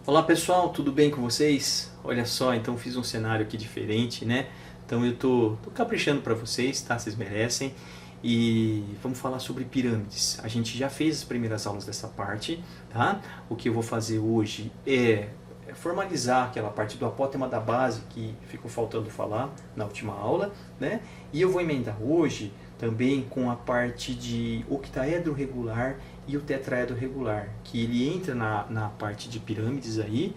Olá pessoal, tudo bem com vocês? Olha só, então fiz um cenário aqui diferente, né? Então eu tô caprichando para vocês, tá? Vocês merecem. E vamos falar sobre pirâmides. A gente já fez as primeiras aulas dessa parte, tá? O que eu vou fazer hoje é formalizar aquela parte do apótema da base que ficou faltando falar na última aula, né? E eu vou emendar hoje também com a parte de octaedro regular e o tetraedro regular, que ele entra na parte de pirâmides aí,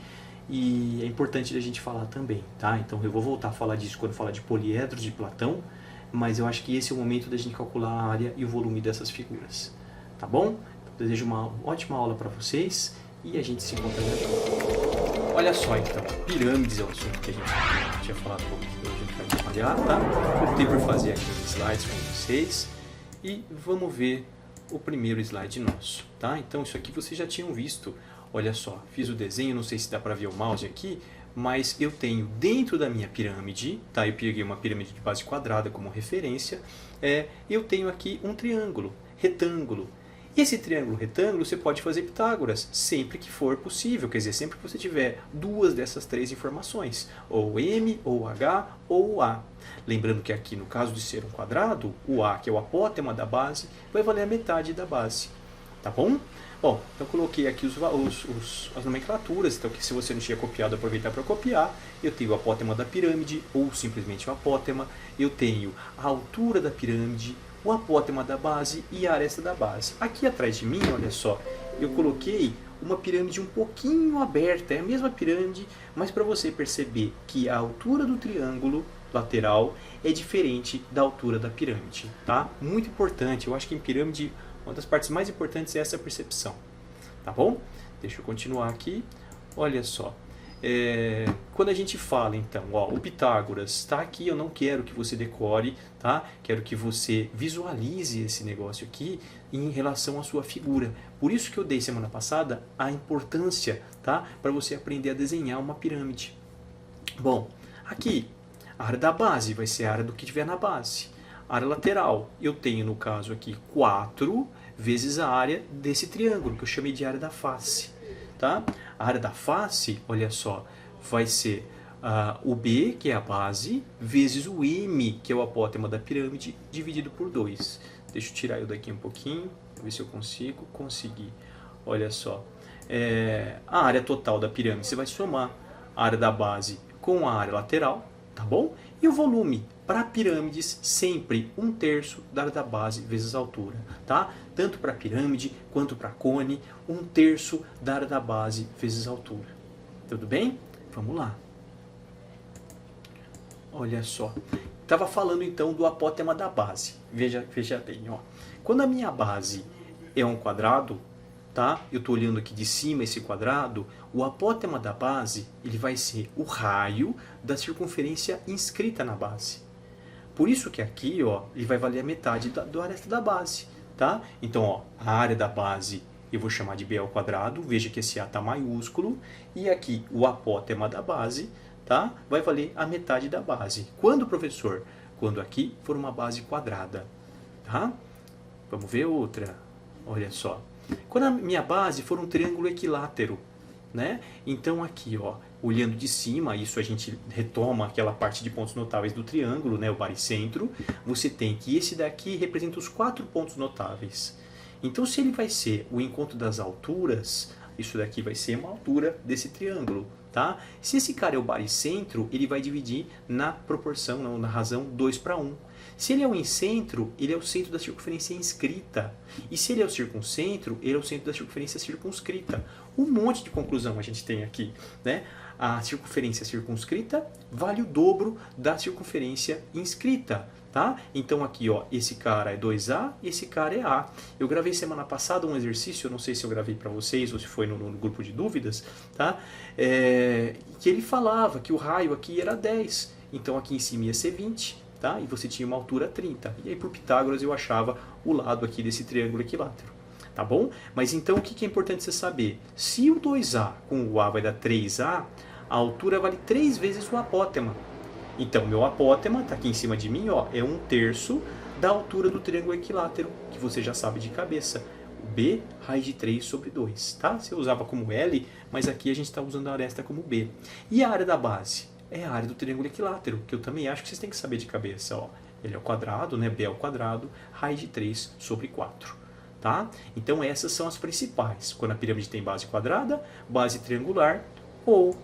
e é importante a gente falar também, tá? Então eu vou voltar a falar disso quando falar de poliedro de Platão, mas eu acho que esse é o momento da gente calcular a área e o volume dessas figuras, tá bom? Então, desejo uma ótima aula para vocês e a gente se encontra daqui. Olha só então, pirâmides é o assunto que a gente tinha falado hoje, a gente vai trabalhar, tá? Optei por fazer aqui os slides com vocês e vamos ver o primeiro slide nosso, tá? Então isso aqui vocês já tinham visto, olha só, fiz o desenho, não sei se dá para ver o mouse aqui, mas eu tenho dentro da minha pirâmide, tá? Eu peguei uma pirâmide de base quadrada como referência, eu tenho aqui um triângulo retângulo. Esse triângulo retângulo você pode fazer Pitágoras sempre que for possível, quer dizer, sempre que você tiver duas dessas três informações, ou M, ou H, ou A. Lembrando que aqui no caso de ser um quadrado, o A, que é o apótema da base, vai valer a metade da base, tá bom? Bom, então coloquei aqui as nomenclaturas, então que se você não tinha copiado, aproveitar para copiar. Eu tenho o apótema da pirâmide, ou simplesmente o apótema, eu tenho a altura da pirâmide, o apótema da base e a aresta da base. Aqui atrás de mim, olha só, eu coloquei uma pirâmide um pouquinho aberta, é a mesma pirâmide, mas para você perceber que a altura do triângulo lateral é diferente da altura da pirâmide, tá? Muito importante, eu acho que em pirâmide uma das partes mais importantes é essa percepção, tá bom? Deixa eu continuar aqui, olha só. Quando a gente fala então, ó, o Pitágoras está aqui, eu não quero que você decore, tá? Quero que você visualize esse negócio aqui em relação à sua figura. Por isso que eu dei semana passada a importância, tá? Para você aprender a desenhar uma pirâmide. Bom, aqui a área da base vai ser a área do que tiver na base. A área lateral, eu tenho no caso aqui 4 vezes a área desse triângulo, que eu chamei de área da face. Tá? A área da face, olha só, vai ser o B, que é a base, vezes o M, que é o apótema da pirâmide, dividido por 2. Deixa eu tirar eu daqui um pouquinho, ver se eu consigo. Consegui. Olha só. A área total da pirâmide, você vai somar a área da base com a área lateral, tá bom? E o volume, para pirâmides, sempre 1/3 da área da base vezes a altura, tá? Tanto para pirâmide quanto para cone, 1/3 da área da base vezes a altura. Tudo bem? Vamos lá. Olha só. Estava falando então do apótema da base. Veja bem, ó. Quando a minha base é um quadrado, tá? Eu estou olhando aqui de cima esse quadrado, o apótema da base ele vai ser o raio da circunferência inscrita na base. Por isso que aqui, ó, ele vai valer a metade da aresta da base, tá? Então, ó, a área da base eu vou chamar de B ao quadrado, veja que esse A está maiúsculo, e aqui o apótema da base, tá? Vai valer a metade da base. Quando, professor? Quando aqui for uma base quadrada, tá? Vamos ver outra. Olha só. Quando a minha base for um triângulo equilátero, né? Então aqui, ó, olhando de cima, isso a gente retoma aquela parte de pontos notáveis do triângulo, né, o baricentro. Você tem que esse daqui representa os 4 pontos notáveis. Então se ele vai ser o encontro das alturas, isso daqui vai ser uma altura desse triângulo, tá? Se esse cara é o baricentro, ele vai dividir na proporção, na razão 2/1. Se ele é o incentro, ele é o centro da circunferência inscrita. E se ele é o circuncentro, ele é o centro da circunferência circunscrita. Um monte de conclusão a gente tem aqui, né? A circunferência circunscrita vale o dobro da circunferência inscrita, tá? Então aqui, ó, esse cara é 2A, esse cara é A. Eu gravei semana passada um exercício, eu não sei se eu gravei para vocês ou se foi no grupo de dúvidas, tá? Que ele falava que o raio aqui era 10, então aqui em cima ia ser 20. Tá? E você tinha uma altura 30. E aí por Pitágoras eu achava o lado aqui desse triângulo equilátero. Tá bom? Mas então o que é importante você saber? Se o 2A com o A vai dar 3A, a altura vale 3 vezes o apótema. Então meu apótema está aqui em cima de mim, ó, é 1/3 da altura do triângulo equilátero, que você já sabe de cabeça. B raiz de 3 sobre 2, tá? Você usava como L, mas aqui a gente está usando a aresta como B. E a área da base? É a área do triângulo equilátero, que eu também acho que vocês têm que saber de cabeça, ó. Ele é ao quadrado, né? B ao quadrado, raiz de 3 sobre 4. Tá? Então essas são as principais. Quando a pirâmide tem base quadrada, base triangular ou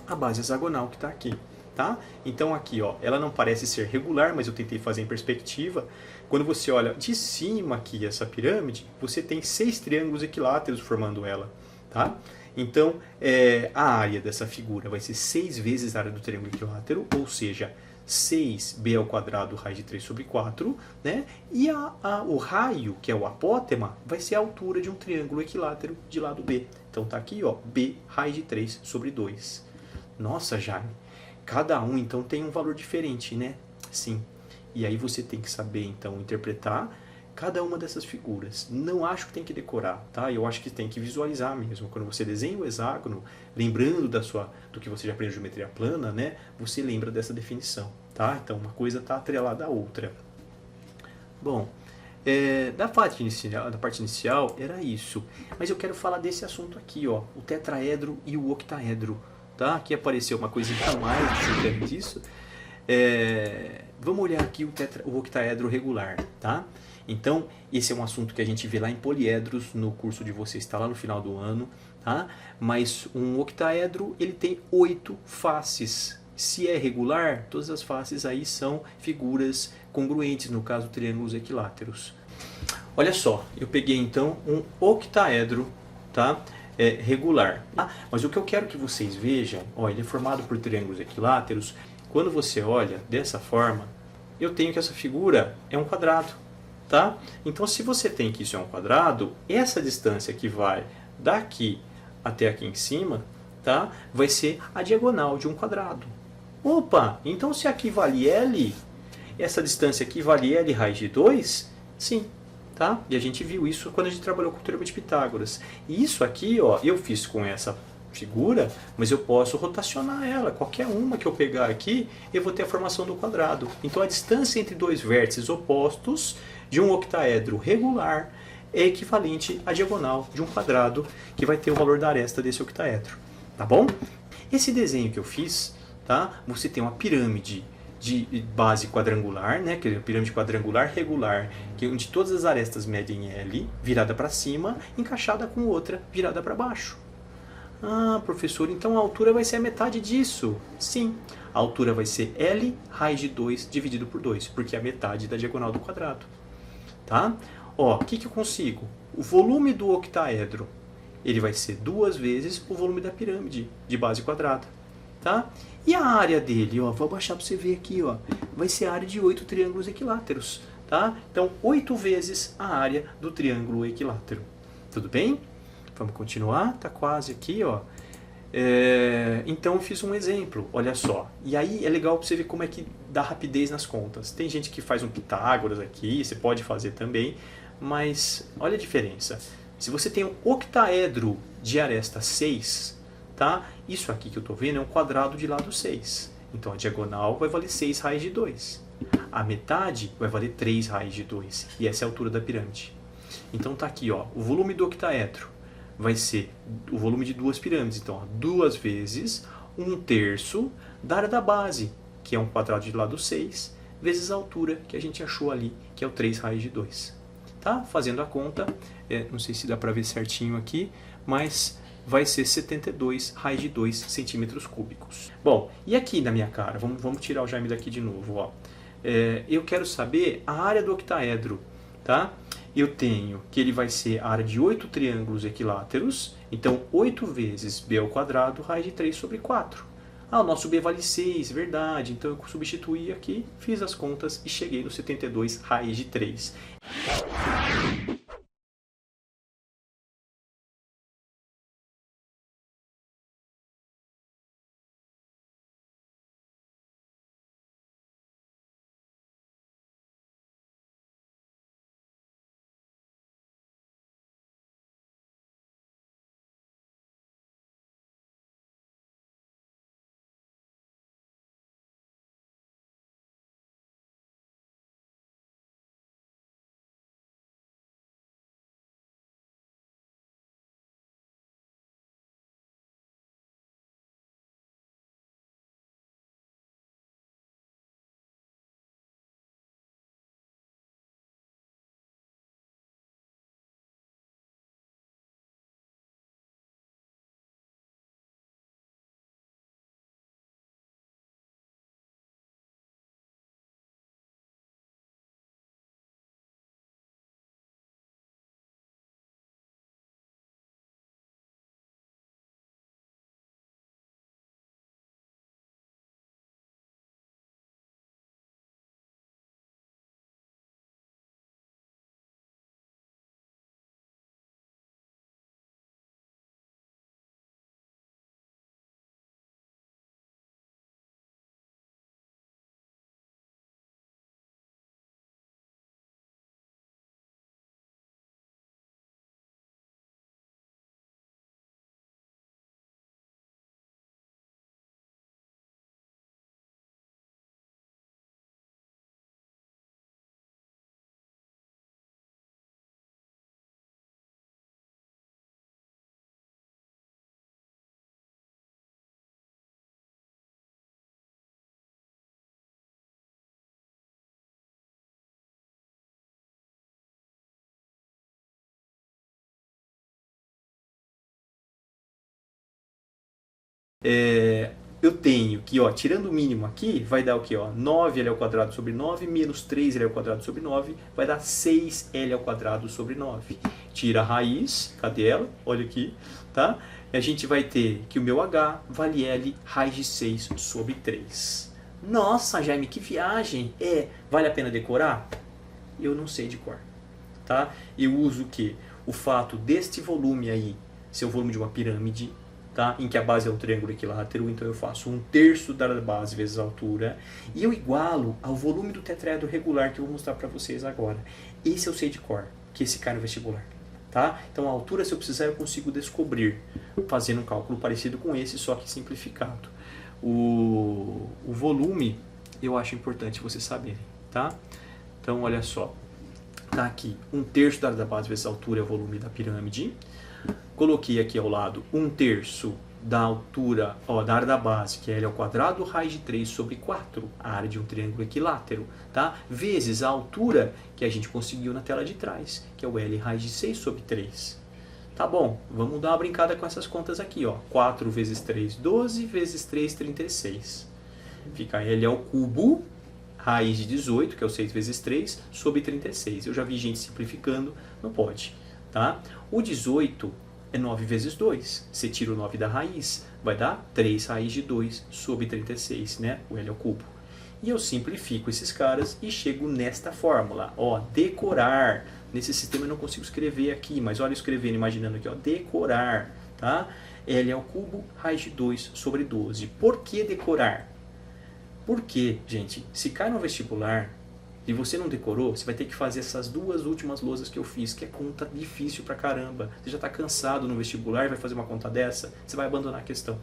a base hexagonal que está aqui. Tá? Então aqui, ó, ela não parece ser regular, mas eu tentei fazer em perspectiva. Quando você olha de cima aqui essa pirâmide, você tem 6 triângulos equiláteros formando ela. Tá? Então a área dessa figura vai ser 6 vezes a área do triângulo equilátero, ou seja, 6b ao quadrado raiz de 3 sobre 4, né? E o raio, que é o apótema, vai ser a altura de um triângulo equilátero de lado B. Então tá aqui, ó, b raiz de 3 sobre 2. Nossa, Jaime, cada um então tem um valor diferente, né? Sim. E aí você tem que saber então interpretar cada uma dessas figuras. Não acho que tem que decorar, tá? Eu acho que tem que visualizar mesmo. Quando você desenha o hexágono, lembrando do que você já aprendeu de geometria plana, né? Você lembra dessa definição, tá? Então uma coisa está atrelada à outra. Bom, da parte inicial era isso. Mas eu quero falar desse assunto aqui, ó, o tetraedro e o octaedro. Tá? Aqui apareceu uma coisinha a mais, você disso. Vamos olhar aqui o octaedro regular, tá? Então, esse é um assunto que a gente vê lá em poliedros no curso de vocês, está lá no final do ano, tá? Mas um octaedro, ele tem 8 faces. Se é regular, todas as faces aí são figuras congruentes, no caso, triângulos equiláteros. Olha só, eu peguei então um octaedro, tá? Regular. Mas o que eu quero que vocês vejam, ó, ele é formado por triângulos equiláteros. Quando você olha dessa forma, eu tenho que essa figura é um quadrado, tá? Então, se você tem que isso é um quadrado, essa distância que vai daqui até aqui em cima, tá? Vai ser a diagonal de um quadrado. Opa, então se aqui vale L, essa distância aqui vale L raiz de 2? Sim, tá? E a gente viu isso quando a gente trabalhou com o Teorema de Pitágoras. E isso aqui, ó, eu fiz com essa figura, mas eu posso rotacionar ela. Qualquer uma que eu pegar aqui, eu vou ter a formação do quadrado. Então a distância entre dois vértices opostos de um octaedro regular é equivalente à diagonal de um quadrado, que vai ter o valor da aresta desse octaedro. Tá bom? Esse desenho que eu fiz, tá? Você tem uma pirâmide de base quadrangular, né? Que é a pirâmide quadrangular regular, onde todas as arestas medem L, virada para cima, encaixada com outra virada para baixo. Ah, professor, então a altura vai ser a metade disso. Sim, a altura vai ser L raiz de 2 dividido por 2, porque é a metade da diagonal do quadrado. Tá? Ó, o que eu consigo? O volume do octaedro, ele vai ser 2 vezes o volume da pirâmide de base quadrada. Tá? E a área dele, ó, vou abaixar para você ver aqui, ó, vai ser a área de 8 triângulos equiláteros. Tá? Então, 8 vezes a área do triângulo equilátero. Tudo bem? Vamos continuar, tá quase aqui, ó. Então eu fiz um exemplo, olha só. E aí é legal para você ver como é que dá rapidez nas contas. Tem gente que faz um Pitágoras aqui, você pode fazer também, mas olha a diferença. Se você tem um octaedro de aresta 6, tá? Isso aqui que eu estou vendo é um quadrado de lado 6. Então a diagonal vai valer 6 raiz de 2. A metade vai valer 3 raiz de 2. E essa é a altura da pirâmide. Então tá aqui, ó, o volume do octaedro vai ser o volume de duas pirâmides. Então, ó, 2 vezes 1/3 da área da base, que é um quadrado de lado 6, vezes a altura que a gente achou ali, que é o 3 raiz de 2. Tá? Fazendo a conta, não sei se dá para ver certinho aqui, mas vai ser 72 raiz de 2 centímetros cúbicos. Bom, e aqui na minha cara, vamos tirar o Jaime daqui de novo. Ó. Eu quero saber a área do octaedro. Tá? Eu tenho que ele vai ser a área de 8 triângulos equiláteros, então 8 vezes b ao quadrado, raiz de 3 sobre 4. Ah, o nosso b vale 6, verdade, então eu substituí aqui, fiz as contas e cheguei no 72 raiz de 3. Eu tenho que, ó, tirando o mínimo aqui, vai dar o que? 9L ao quadrado sobre 9 menos 3L ao quadrado sobre 9 vai dar 6L ao quadrado sobre 9. Tira a raiz, cadê ela? Olha aqui, tá? A gente vai ter que o meu H vale L raiz de 6 sobre 3. Nossa, Jaime, que viagem! Vale a pena decorar? Eu não sei de cor, tá? Eu uso o quê? O fato deste volume aí ser o volume de uma pirâmide, tá? Em que a base é um triângulo equilátero, então eu faço 1/3 da base vezes a altura, e eu igualo ao volume do tetraedro regular que eu vou mostrar para vocês agora. Esse eu sei de cor, que esse cai no vestibular, tá? Então a altura, se eu precisar, eu consigo descobrir, fazendo um cálculo parecido com esse, só que simplificado. O volume, eu acho importante vocês saberem, tá? Então, olha só, tá aqui 1/3 da área da base vezes a altura é o volume da pirâmide. Coloquei aqui ao lado 1/3 da altura, da área da base, que é L ao quadrado, raiz de 3 sobre 4, a área de um triângulo equilátero, tá? Vezes a altura que a gente conseguiu na tela de trás, que é o L raiz de 6 sobre 3. Tá bom, vamos dar uma brincada com essas contas aqui, 4 vezes 3, 12, vezes 3, 36. Fica L ao cubo, raiz de 18, que é o 6 vezes 3, sobre 36. Eu já vi gente simplificando, não pode, tá? O 18 é 9 vezes 2. Você tira o 9 da raiz, vai dar 3 raiz de 2 sobre 36, né? O L ao cubo. E eu simplifico esses caras e chego nesta fórmula, decorar. Nesse sistema eu não consigo escrever aqui, mas olha eu escrevendo, imaginando aqui, decorar, tá? L ao cubo, raiz de 2 sobre 12. Por que decorar? Porque, gente, se cai no vestibular e você não decorou, você vai ter que fazer essas duas últimas lousas que eu fiz, que é conta difícil pra caramba. Você já está cansado no vestibular e vai fazer uma conta dessa, você vai abandonar a questão,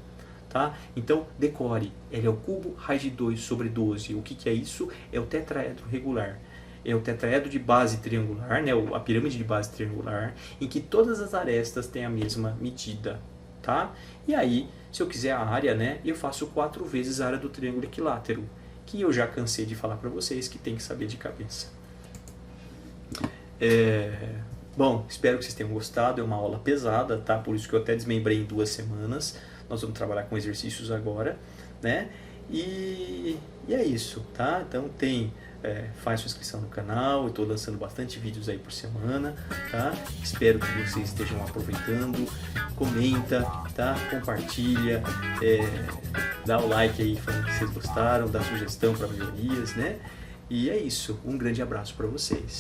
tá? Então, decore. L ao cubo, raiz de 2 sobre 12. O que é isso? É o tetraedro regular. É o tetraedro de base triangular, né? A pirâmide de base triangular, em que todas as arestas têm a mesma medida, tá? E aí, se eu quiser a área, né, eu faço 4 vezes a área do triângulo equilátero, que eu já cansei de falar para vocês que tem que saber de cabeça. Bom, espero que vocês tenham gostado, é uma aula pesada, tá? Por isso que eu até desmembrei em 2 semanas. Nós vamos trabalhar com exercícios agora, né? E é isso, tá? Então faz sua inscrição no canal, eu estou lançando bastante vídeos aí por semana, tá? Espero que vocês estejam aproveitando, comenta, tá? Compartilha, dá o like aí falando que vocês gostaram, dá sugestão para melhorias, né? E é isso, um grande abraço para vocês.